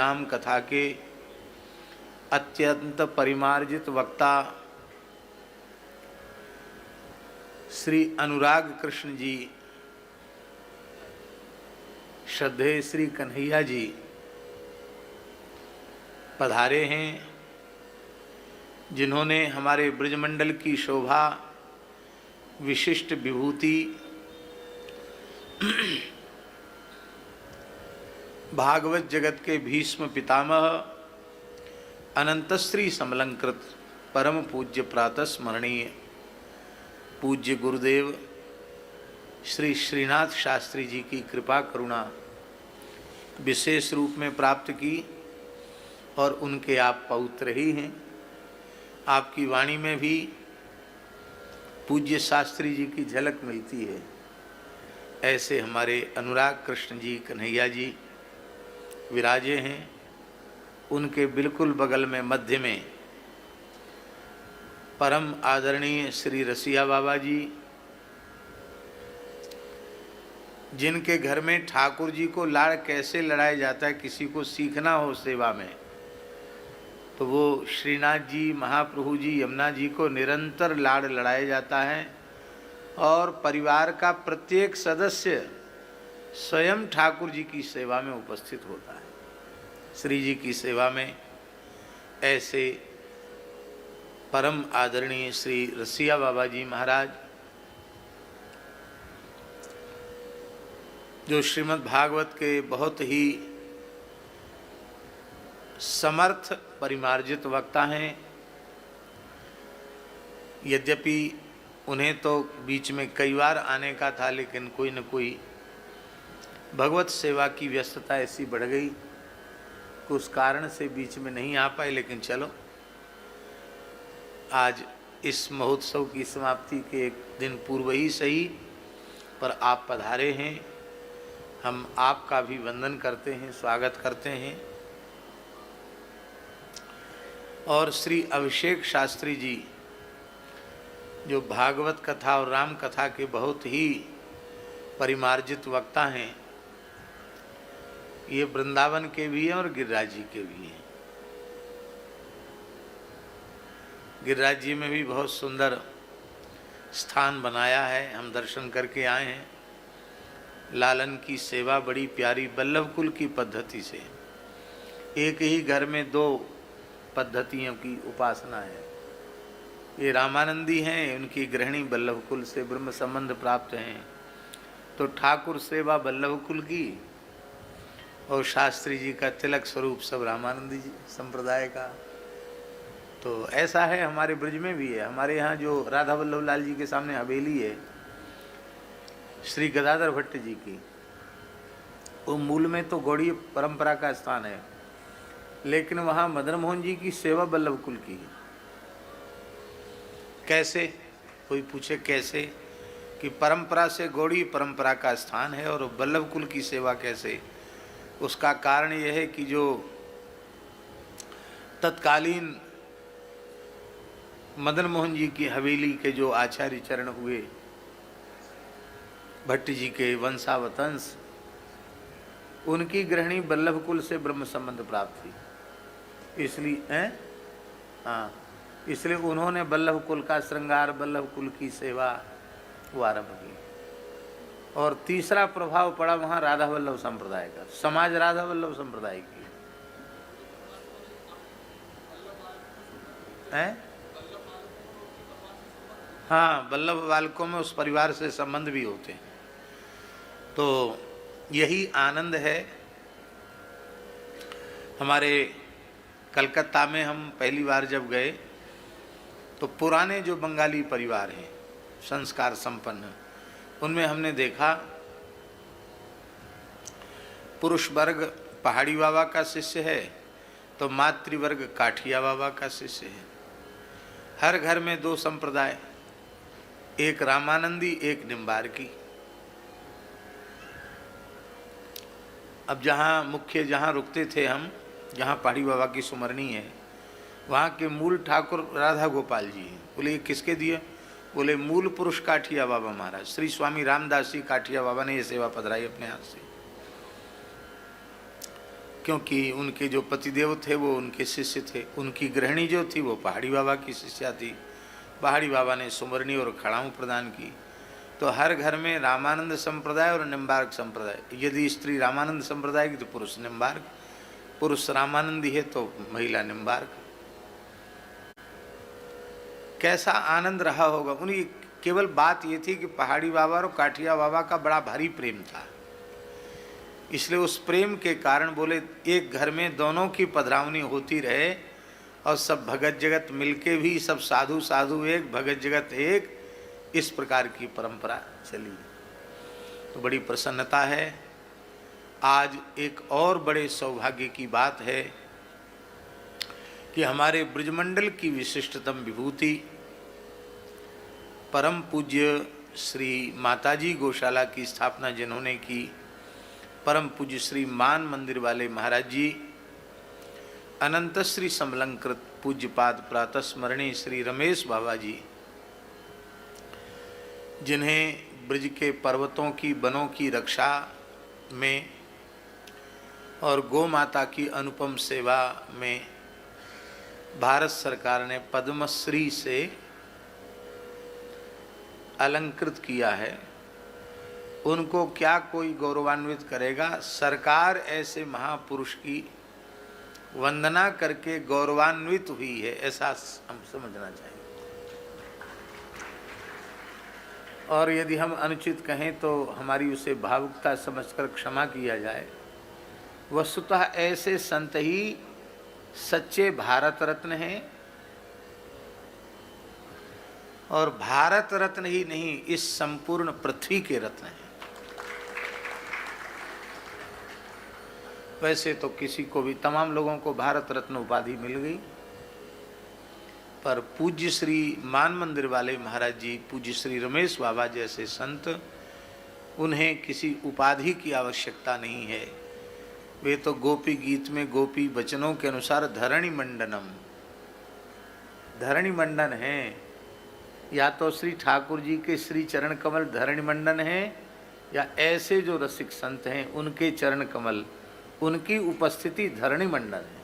राम कथा के अत्यंत परिमार्जित वक्ता श्री अनुराग कृष्ण जी, श्रद्धेय श्री कन्हैया जी पधारे हैं, जिन्होंने हमारे ब्रजमंडल की शोभा, विशिष्ट विभूति, भागवत जगत के भीष्म पितामह, अनंतश्री समलंकृत परम पूज्य प्रातः स्मरणीय पूज्य गुरुदेव श्री श्रीनाथ शास्त्री जी की कृपा करुणा विशेष रूप में प्राप्त की और उनके आप पौत्र ही हैं। आपकी वाणी में भी पूज्य शास्त्री जी की झलक मिलती है। ऐसे हमारे अनुराग कृष्ण जी कन्हैया जी विराजे हैं। उनके बिल्कुल बगल में मध्य में परम आदरणीय श्री रसिया बाबा जी, जिनके घर में ठाकुर जी को लाड़ कैसे लड़ाया जाता है, किसी को सीखना हो सेवा में, तो वो श्रीनाथ जी, महाप्रभु जी, यमुना जी को निरंतर लाड़ लड़ाया जाता है और परिवार का प्रत्येक सदस्य स्वयं ठाकुर जी की सेवा में उपस्थित होता है, श्री जी की सेवा में। ऐसे परम आदरणीय श्री रसिया बाबा जी महाराज, जो श्रीमद् भागवत के बहुत ही समर्थ परिमार्जित वक्ता हैं। यद्यपि उन्हें तो बीच में कई बार आने का था, लेकिन कोई न कोई भगवत सेवा की व्यस्तता ऐसी बढ़ गई कि उस कारण से बीच में नहीं आ पाए। लेकिन चलो, आज इस महोत्सव की समाप्ति के एक दिन पूर्व ही सही, पर आप पधारे हैं। हम आपका भी वंदन करते हैं, स्वागत करते हैं। और श्री अभिषेक शास्त्री जी, जो भागवत कथा और राम कथा के बहुत ही परिमार्जित वक्ता हैं, ये वृंदावन के भी हैं और गिरिराज जी के भी हैं। गिरिराज जी में भी बहुत सुंदर स्थान बनाया है, हम दर्शन करके आए हैं। लालन की सेवा बड़ी प्यारी बल्लभ कुल की पद्धति से, एक ही घर में दो पद्धतियों की उपासना है। ये रामानंदी हैं, उनकी गृहिणी बल्लभ कुल से ब्रह्म संबंध प्राप्त हैं, तो ठाकुर सेवा बल्लभ कुल की और शास्त्री जी का तिलक स्वरूप सब रामानंदी जी संप्रदाय का। तो ऐसा है, हमारे ब्रज में भी है। हमारे यहाँ जो राधा वल्लभ लाल जी के सामने हवेली है श्री गदाधर भट्ट जी की, वो मूल में तो गौड़ीय परंपरा का स्थान है, लेकिन वहाँ मदन मोहन जी की सेवा बल्लभ कुल की है। कैसे, कोई पूछे कैसे, कि परंपरा से गौड़ीय परंपरा का स्थान है और बल्लभ कुल की सेवा कैसे? उसका कारण यह है कि जो तत्कालीन मदन मोहन जी की हवेली के जो आचार्य चरण हुए, भट्ट जी के वंशावतंश, उनकी गृहिणी बल्लभ कुल से ब्रह्म संबंध प्राप्त थी। इसलिए इसलिए उन्होंने बल्लभ कुल का श्रृंगार, बल्लभ कुल की सेवा वो आरंभ की। और तीसरा प्रभाव पड़ा वहाँ राधा वल्लभ संप्रदाय का, समाज राधा वल्लभ संप्रदाय की है। हाँ, वल्लभ बालकों में उस परिवार से संबंध भी होते हैं। तो यही आनंद है। हमारे कलकत्ता में हम पहली बार जब गए, तो पुराने जो बंगाली परिवार हैं संस्कार संपन्न, उनमें हमने देखा पुरुष वर्ग पहाड़ी बाबा का शिष्य है, तो मातृवर्ग काठिया बाबा का शिष्य है। हर घर में दो संप्रदाय, एक रामानंदी, एक निम्बार्की। अब जहाँ मुख्य जहाँ रुकते थे हम, जहाँ पहाड़ी बाबा की सुमरनी है, वहाँ के मूल ठाकुर राधा गोपाल जी हैं। बोले ये किसके दिए? बोले मूल पुरुष काठिया बाबा महाराज, श्री स्वामी रामदास जी काठिया बाबा ने ये सेवा पधराई अपने हाथ से। क्योंकि उनके जो पतिदेव थे वो उनके शिष्य थे। उनकी गृहिणी जो थी वो पहाड़ी बाबा की शिष्या थी। पहाड़ी बाबा ने सुमरनी और खड़ाऊँ प्रदान की। तो हर घर में रामानंद संप्रदाय और निम्बार्क संप्रदाय, यदि स्त्री रामानंद संप्रदाय की तो पुरुष निम्बार्क, पुरुष रामानंदी है तो महिला निम्बार्क। कैसा आनंद रहा होगा। उन्हीं केवल बात ये थी कि पहाड़ी बाबा और काठिया बाबा का बड़ा भारी प्रेम था, इसलिए उस प्रेम के कारण बोले एक घर में दोनों की पधरावनी होती रहे और सब भगत जगत मिलके भी सब साधु साधु एक, भगत जगत एक, इस प्रकार की परंपरा चली। तो बड़ी प्रसन्नता है। आज एक और बड़े सौभाग्य की बात है कि हमारे ब्रजमंडल की विशिष्टतम विभूति परम पूज्य श्री माताजी गौशाला की स्थापना जिन्होंने की, परम पूज्य श्री मान मंदिर वाले महाराज जी, अनंत श्री समलंकृत पूज्यपाद प्रातः स्मरणीय श्री रमेश बाबा जी, जिन्हें ब्रज के पर्वतों की वनों की रक्षा में और गौ माता की अनुपम सेवा में भारत सरकार ने पद्मश्री से अलंकृत किया है, उनको क्या कोई गौरवान्वित करेगा। सरकार ऐसे महापुरुष की वंदना करके गौरवान्वित हुई है, ऐसा हम समझना चाहिए। और यदि हम अनुचित कहें तो हमारी उसे भावुकता समझकर क्षमा किया जाए। वस्तुतः ऐसे संत ही सच्चे भारत रत्न हैं, और भारत रत्न ही नहीं, इस संपूर्ण पृथ्वी के रत्न हैं। वैसे तो किसी को भी, तमाम लोगों को भारत रत्न उपाधि मिल गई, पर पूज्य श्री मान मंदिर वाले महाराज जी, पूज्य श्री रमेश बाबा जैसे संत, उन्हें किसी उपाधि की आवश्यकता नहीं है। वे तो गोपी गीत में गोपी वचनों के अनुसार धरणी मंडनम, धरणी मंडन है। या तो श्री ठाकुर जी के श्री चरण कमल धरणी मंडन है, या ऐसे जो रसिक संत हैं उनके चरण कमल, उनकी उपस्थिति धरणी मंडन है।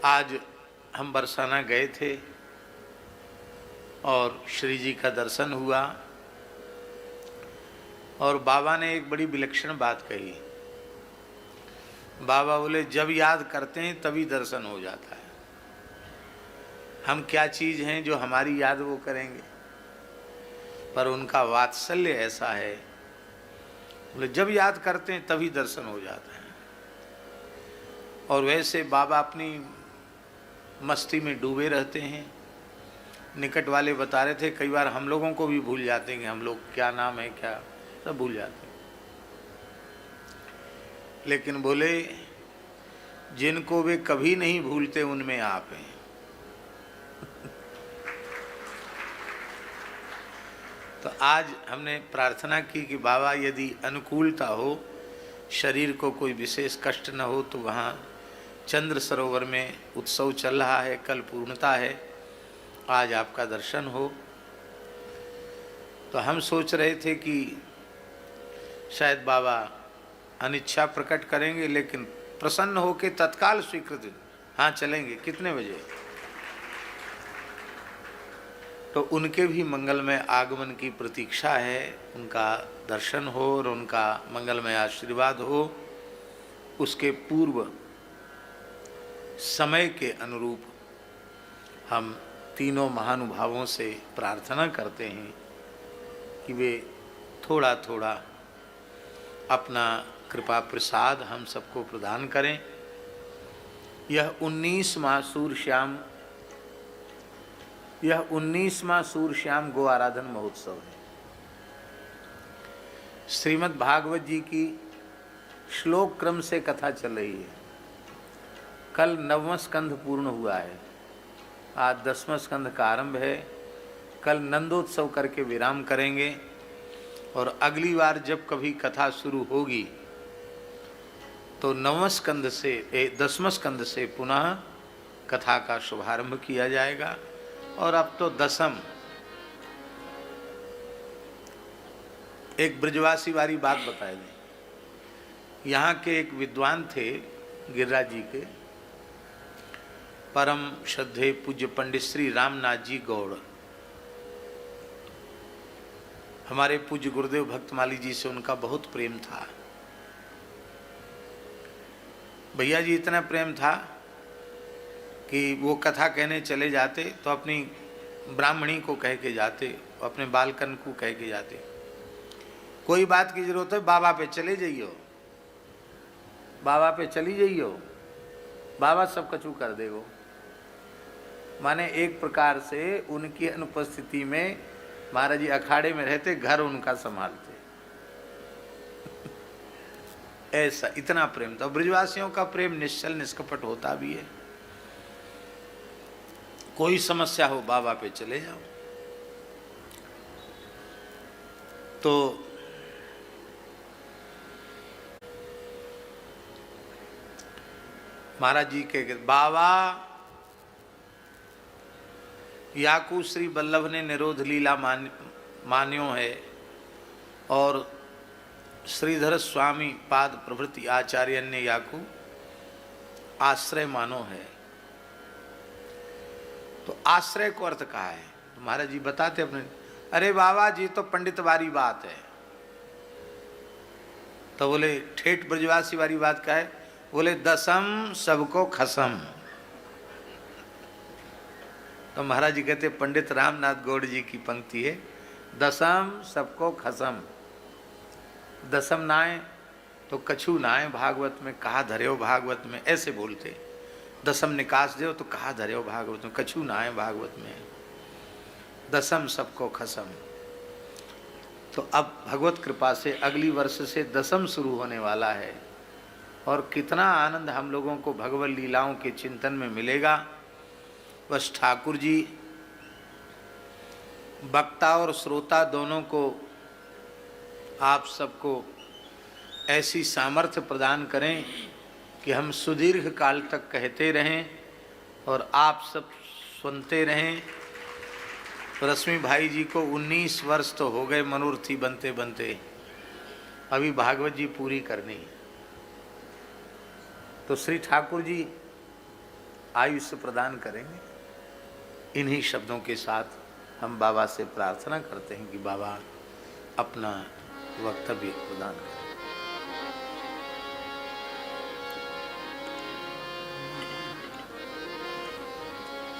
आज हम बरसाना गए थे और श्री जी का दर्शन हुआ, और बाबा ने एक बड़ी विलक्षण बात कही। बाबा बोले जब याद करते हैं तभी दर्शन हो जाता है। हम क्या चीज़ हैं जो हमारी याद वो करेंगे, पर उनका वात्सल्य ऐसा है, बोले जब याद करते हैं तभी दर्शन हो जाता है। और वैसे बाबा अपनी मस्ती में डूबे रहते हैं। निकट वाले बता रहे थे कई बार हम लोगों को भी भूल जाते हैं कि हम लोग क्या नाम है, क्या सब भूल जाते हैं। लेकिन बोले जिनको वे कभी नहीं भूलते उनमें आप हैं। तो आज हमने प्रार्थना की कि बाबा यदि अनुकूलता हो, शरीर को कोई विशेष कष्ट न हो, तो वहाँ चंद्र सरोवर में उत्सव चल रहा है, कल पूर्णता है, आज आपका दर्शन हो। तो हम सोच रहे थे कि शायद बाबा अनिच्छा प्रकट करेंगे, लेकिन प्रसन्न होकर तत्काल स्वीकृत, हाँ चलेंगे, कितने बजे। तो उनके भी मंगलमय आगमन की प्रतीक्षा है, उनका दर्शन हो और उनका मंगलमय आशीर्वाद हो। उसके पूर्व समय के अनुरूप हम तीनों महानुभावों से प्रार्थना करते हैं कि वे थोड़ा थोड़ा अपना कृपा प्रसाद हम सबको प्रदान करें। यह 19वां सूर्यश्याम गो आराधन महोत्सव है। श्रीमद् भागवत जी की श्लोक क्रम से कथा चल रही है। कल 9वां स्कंध पूर्ण हुआ है, आज 10वां स्कंध का आरंभ है। कल नंदोत्सव करके विराम करेंगे, और अगली बार जब कभी कथा शुरू होगी तो 9वां स्कंध से 10वां स्कंध से पुनः कथा का शुभारंभ किया जाएगा। और अब तो 10म, एक ब्रजवासी वाली बात बता दें। यहाँ के एक विद्वान थे गिरिराज जी के, परम श्रद्धेय पूज्य पंडित श्री रामनाथ जी गौड़। हमारे पूज्य गुरुदेव भक्तमाली जी से उनका बहुत प्रेम था। भैया जी इतना प्रेम था कि वो कथा कहने चले जाते तो अपनी ब्राह्मणी को कह के जाते, अपने बालकन को कह के जाते, कोई बात की जरूरत है बाबा पे चले जाइयो, बाबा पे चली जाइयो, बाबा सब कछु कर देगो। माने एक प्रकार से उनकी अनुपस्थिति में महाराज जी अखाड़े में रहते, घर उनका संभालते। ऐसा इतना प्रेम था। ब्रजवासियों का प्रेम निश्चल निष्कपट होता भी है। कोई समस्या हो बाबा पे चले जाओ। तो महाराज जी के बाबा याकू श्री वल्लभ ने निरोध लीला मान्यो है और श्रीधर स्वामी पाद प्रभृति आचार्य ने याकू आश्रय मानो है। तो आश्रय को अर्थ कहा है तो महाराज जी बताते अपने, अरे बाबा जी तो पंडित वाली बात है। तो बोले ठेठ ब्रजवासी वाली बात का है? बोले दसम सबको खसम। तो महाराज जी कहते पंडित रामनाथ गौड़ जी की पंक्ति है, दसम सबको खसम। दसम नाए तो कछु नाए भागवत में, कहा धर्यो भागवत में, ऐसे बोलते। दसम निकास दो तो कहा धर्यो भागवत में, कछु नाए भागवत में, दसम सबको खसम। तो अब भगवत कृपा से अगली वर्ष से दसम शुरू होने वाला है और कितना आनंद हम लोगों को भगवत लीलाओं के चिंतन में मिलेगा। बस ठाकुर जी वक्ता और श्रोता दोनों को, आप सबको ऐसी सामर्थ्य प्रदान करें कि हम सुदीर्घ काल तक कहते रहें और आप सब सुनते रहें। रश्मि भाई जी को 19 वर्ष तो हो गए मनोरथी बनते बनते, अभी भागवत जी पूरी करनी। तो श्री ठाकुर जी आयुष्य प्रदान करेंगे। इन्हीं शब्दों के साथ हम बाबा से प्रार्थना करते हैं कि बाबा अपना वक्तव्य प्रदान करें।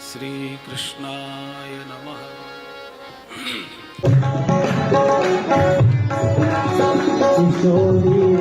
श्री कृष्णाय नमः। किशोरी